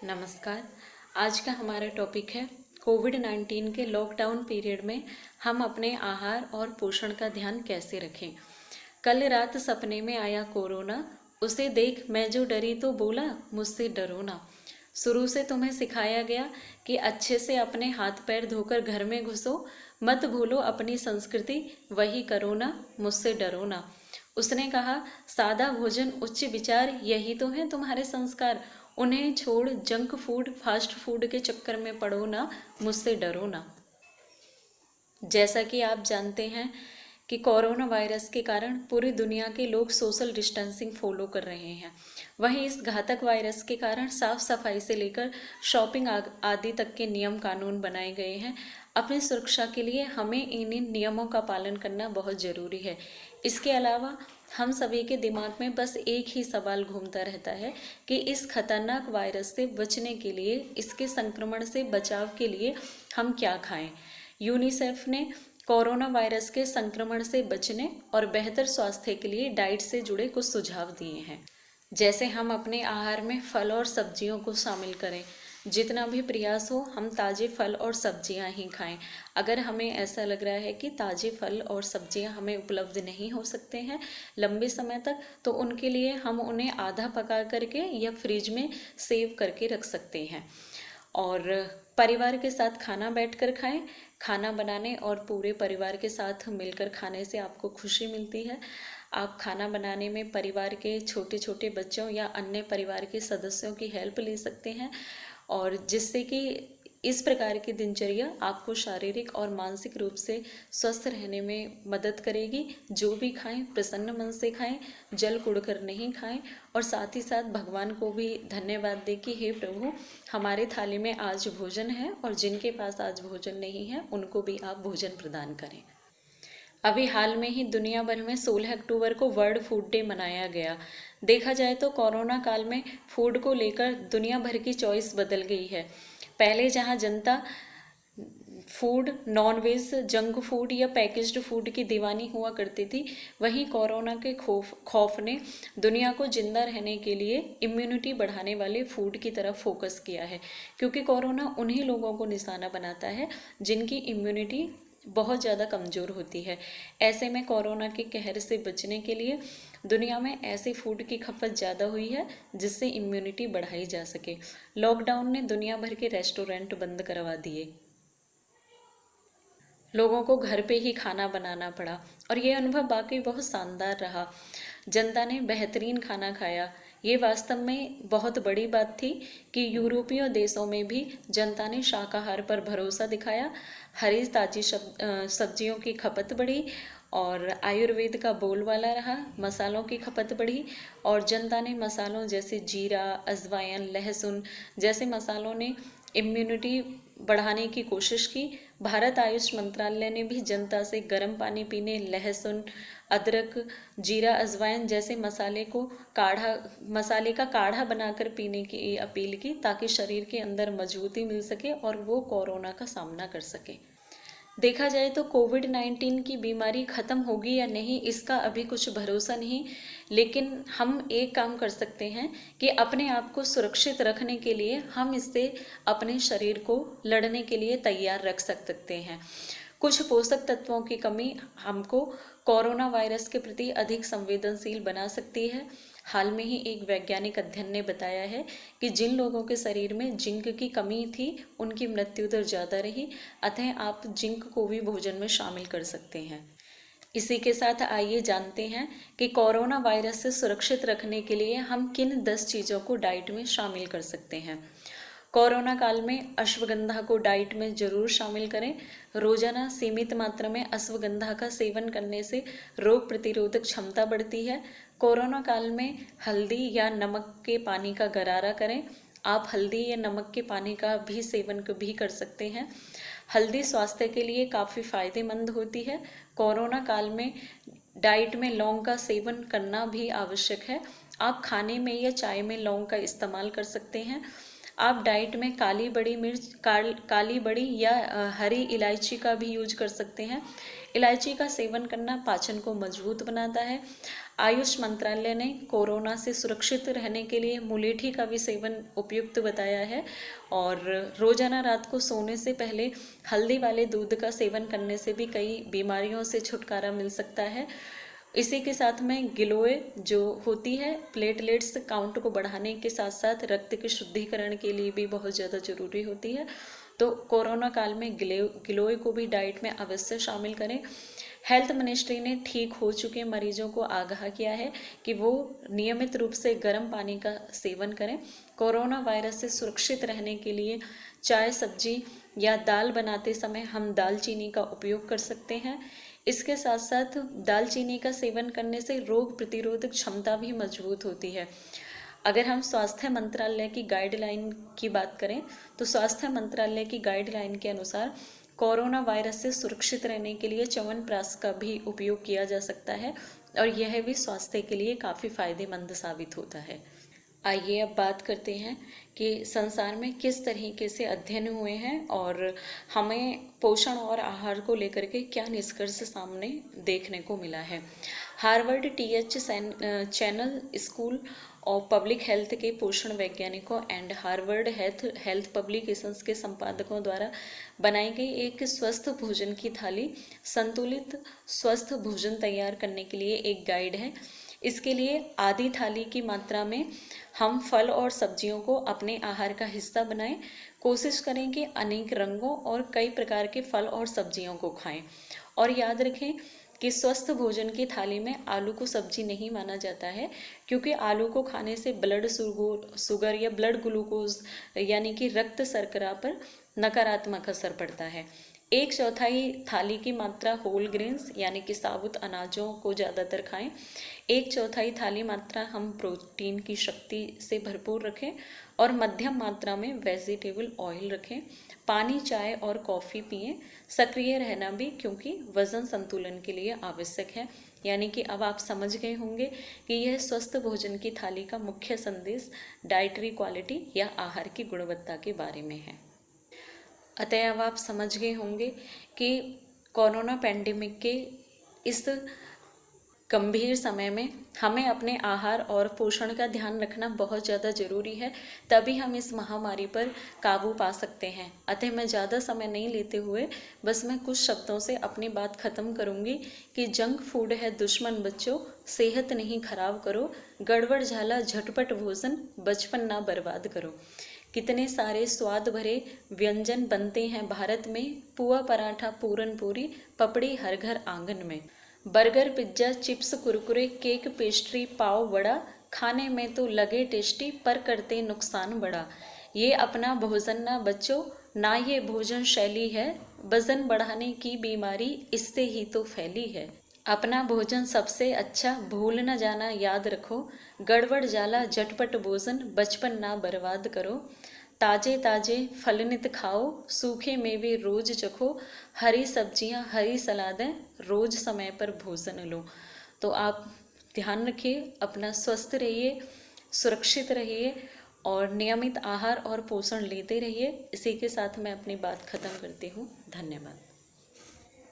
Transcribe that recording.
नमस्कार। आज का हमारा टॉपिक है कोविड-19 के लॉकडाउन पीरियड में हम अपने आहार और पोषण का ध्यान कैसे रखें। कल रात सपने में आया कोरोना, उसे देख मैं जो डरी तो बोला मुझसे डरो ना। शुरू से तुम्हें सिखाया गया कि अच्छे से अपने हाथ पैर धोकर घर में घुसो, मत भूलो अपनी संस्कृति, वही करो ना, मुझसे डरो ना। उसने कहा, सादा भोजन उच्च विचार यही तो है तुम्हारे संस्कार, उन्हें छोड़ जंक फूड फास्ट फूड के चक्कर में पड़ो ना, मुझसे डरो ना। जैसा कि आप जानते हैं कि कोरोना वायरस के कारण पूरी दुनिया के लोग सोशल डिस्टेंसिंग फॉलो कर रहे हैं। वहीं इस घातक वायरस के कारण साफ सफाई से लेकर शॉपिंग आदि तक के नियम कानून बनाए गए हैं। अपनी सुरक्षा के लिए हमें इन नियमों का पालन करना बहुत ज़रूरी है। इसके अलावा हम सभी के दिमाग में बस एक ही सवाल घूमता रहता है कि इस खतरनाक वायरस से बचने के लिए, इसके संक्रमण से बचाव के लिए हम क्या खाएं। यूनिसेफ ने कोरोना वायरस के संक्रमण से बचने और बेहतर स्वास्थ्य के लिए डाइट से जुड़े कुछ सुझाव दिए हैं। जैसे हम अपने आहार में फल और सब्जियों को शामिल करें। जितना भी प्रयास हो हम ताज़े फल और सब्जियां ही खाएं। अगर हमें ऐसा लग रहा है कि ताज़े फल और सब्जियां हमें उपलब्ध नहीं हो सकते हैं लंबे समय तक, तो उनके लिए हम उन्हें आधा पका करके या फ्रिज में सेव करके रख सकते हैं। और परिवार के साथ खाना बैठकर खाएं। खाना बनाने और पूरे परिवार के साथ मिलकर खाने से आपको खुशी मिलती है। आप खाना बनाने में परिवार के छोटे छोटे बच्चों या अन्य परिवार के सदस्यों की हेल्प ले सकते हैं, और जिससे कि इस प्रकार की दिनचर्या आपको शारीरिक और मानसिक रूप से स्वस्थ रहने में मदद करेगी। जो भी खाएं प्रसन्न मन से खाएं, जल कुढ़कर नहीं खाएं, और साथ ही साथ भगवान को भी धन्यवाद दें कि हे प्रभु, हमारे थाली में आज भोजन है, और जिनके पास आज भोजन नहीं है उनको भी आप भोजन प्रदान करें। अभी हाल में ही दुनिया भर में 16 अक्टूबर को वर्ल्ड फूड डे मनाया गया। देखा जाए तो कोरोना काल में फूड को लेकर दुनिया भर की चॉइस बदल गई है। पहले जहां जनता फूड, नॉनवेज, जंक फूड या पैकेज्ड फूड की दीवानी हुआ करती थी, वहीं कोरोना के खौफ ने दुनिया को जिंदा रहने के लिए इम्यूनिटी बढ़ाने वाले फूड की तरफ फोकस किया है। क्योंकि कोरोना उन्हीं लोगों को निशाना बनाता है जिनकी इम्यूनिटी बहुत ज़्यादा कमज़ोर होती है। ऐसे में कोरोना के कहर से बचने के लिए दुनिया में ऐसे फूड की खपत ज़्यादा हुई है जिससे इम्यूनिटी बढ़ाई जा सके। लॉकडाउन ने दुनिया भर के रेस्टोरेंट बंद करवा दिए, लोगों को घर पे ही खाना बनाना पड़ा, और ये अनुभव वाकई बहुत शानदार रहा। जनता ने बेहतरीन खाना खाया। ये वास्तव में बहुत बड़ी बात थी कि यूरोपीय देशों में भी जनता ने शाकाहार पर भरोसा दिखाया। हरी ताज़ी सब्जियों की खपत बढ़ी, और आयुर्वेद का बोलबाला रहा। मसालों की खपत बढ़ी, और जनता ने मसालों जैसे जीरा, अजवाइन, लहसुन जैसे मसालों ने इम्यूनिटी बढ़ाने की कोशिश की। भारत आयुष मंत्रालय ने भी जनता से गर्म पानी पीने, लहसुन, अदरक, जीरा, अजवाइन जैसे मसाले का काढ़ा बनाकर पीने की अपील की, ताकि शरीर के अंदर मजबूती मिल सके और वो कोरोना का सामना कर सके। देखा जाए तो कोविड-19 की बीमारी ख़त्म होगी या नहीं इसका अभी कुछ भरोसा नहीं, लेकिन हम एक काम कर सकते हैं कि अपने आप को सुरक्षित रखने के लिए हम इससे अपने शरीर को लड़ने के लिए तैयार रख सकते हैं। कुछ पोषक तत्वों की कमी हमको कोरोना वायरस के प्रति अधिक संवेदनशील बना सकती है। हाल में ही एक वैज्ञानिक अध्ययन ने बताया है कि जिन लोगों के शरीर में जिंक की कमी थी उनकी मृत्यु दर ज़्यादा रही। अतः आप जिंक को भी भोजन में शामिल कर सकते हैं। इसी के साथ आइए जानते हैं कि कोरोना वायरस से सुरक्षित रखने के लिए हम किन 10 चीज़ों को डाइट में शामिल कर सकते हैं। कोरोना काल में अश्वगंधा को डाइट में जरूर शामिल करें। रोजाना सीमित मात्रा में अश्वगंधा का सेवन करने से रोग प्रतिरोधक क्षमता बढ़ती है। कोरोना काल में हल्दी या नमक के पानी का गरारा करें। आप हल्दी या नमक के पानी का भी सेवन भी कर सकते हैं। हल्दी स्वास्थ्य के लिए काफ़ी फायदेमंद होती है। कोरोना काल में डाइट में लौंग का सेवन करना भी आवश्यक है। आप खाने में या चाय में लौंग का इस्तेमाल कर सकते हैं। आप डाइट में काली बड़ी मिर्च, काली बड़ी या हरी इलायची का भी यूज कर सकते हैं। इलायची का सेवन करना पाचन को मजबूत बनाता है। आयुष मंत्रालय ने कोरोना से सुरक्षित रहने के लिए मुलेठी का भी सेवन उपयुक्त बताया है और रोजाना रात को सोने से पहले हल्दी वाले दूध का सेवन करने से भी कई बीमारियों से छुटकारा मिल सकता है। इसी के साथ में गिलोय जो होती है प्लेटलेट्स काउंट को बढ़ाने के साथ साथ रक्त के शुद्धिकरण के लिए भी बहुत ज़्यादा जरूरी होती है। तो कोरोना काल में गिलोय को भी डाइट में अवश्य शामिल करें। हेल्थ मिनिस्ट्री ने ठीक हो चुके मरीजों को आगाह किया है कि वो नियमित रूप से गर्म पानी का सेवन करें। कोरोना वायरस से सुरक्षित रहने के लिए चाय, सब्जी या दाल बनाते समय हम दालचीनी का उपयोग कर सकते हैं। इसके साथ साथ दालचीनी का सेवन करने से रोग प्रतिरोधक क्षमता भी मजबूत होती है। अगर हम स्वास्थ्य मंत्रालय की गाइडलाइन की बात करें तो स्वास्थ्य मंत्रालय की गाइडलाइन के अनुसार कोरोना वायरस से सुरक्षित रहने के लिए च्यवनप्राश का भी उपयोग किया जा सकता है और यह भी स्वास्थ्य के लिए काफ़ी फायदेमंद साबित होता है। आइए अब बात करते हैं कि संसार में किस तरीके से अध्ययन हुए हैं और हमें पोषण और आहार को लेकर के क्या निष्कर्ष सामने देखने को मिला है। Harvard T H channel school of public health के पोषण वैज्ञानिकों एंड हार्वर्ड हेल्थ पब्लिकेशंस के संपादकों द्वारा बनाई गई एक स्वस्थ भोजन की थाली संतुलित स्वस्थ भोजन तैयार करने के लिए एक गाइड है। इसके लिए आधी थाली की मात्रा में हम फल और सब्जियों को अपने आहार का हिस्सा बनाएं। कोशिश करें कि अनेक रंगों और कई प्रकार के फल और सब्जियों को खाएं और याद रखें कि स्वस्थ भोजन की थाली में आलू को सब्जी नहीं माना जाता है क्योंकि आलू को खाने से ब्लड शुगर या ब्लड ग्लूकोज यानी कि रक्त शर्करा पर नकारात्मक असर पड़ता है। 1/4 थाली की मात्रा होल ग्रेन्स यानी कि साबुत अनाजों को ज़्यादातर खाएं। 1/4 थाली मात्रा हम प्रोटीन की शक्ति से भरपूर रखें और मध्यम मात्रा में वेजिटेबल ऑयल रखें। पानी, चाय और कॉफ़ी पिएं। सक्रिय रहना भी क्योंकि वज़न संतुलन के लिए आवश्यक है। यानी कि अब आप समझ गए होंगे कि यह स्वस्थ भोजन की थाली का मुख्य संदेश डाइटरी क्वालिटी या आहार की गुणवत्ता के बारे में है। अतः अब आप समझ गए होंगे कि कोरोना पैंडेमिक के इस गंभीर समय में हमें अपने आहार और पोषण का ध्यान रखना बहुत ज़्यादा ज़रूरी है, तभी हम इस महामारी पर काबू पा सकते हैं। अतः मैं ज़्यादा समय नहीं लेते हुए बस मैं कुछ शब्दों से अपनी बात ख़त्म करूँगी कि जंक फूड है दुश्मन बच्चों, सेहत नहीं खराब करो, गड़बड़ झाला झटपट भोजन, बचपन ना बर्बाद करो। कितने सारे स्वाद भरे व्यंजन बनते हैं भारत में, पुआ, पराठा, पूरन पूरी, पपड़ी हर घर आंगन में। Burger, pizza, chips, Kurkure, cake, pastry, pav, vada खाने में तो लगे टेस्टी पर करते नुकसान बड़ा। ये अपना भोजन ना बच्चों, ना ये भोजन शैली है, वजन बढ़ाने की बीमारी इससे ही तो फैली है। अपना भोजन सबसे अच्छा, भूल न जाना याद रखो, गड़बड़ जाला झटपट भोजन, बचपन ना बर्बाद करो। ताजे ताजे फल नित खाओ, सूखे मेवे रोज चखो, हरी सब्जियां हरी सलादें रोज समय पर भोजन लो। तो आप ध्यान रखिए, अपना स्वस्थ रहिए, सुरक्षित रहिए और नियमित आहार और पोषण लेते रहिए। इसी के साथ मैं अपनी बात खत्म करती हूँ। धन्यवाद।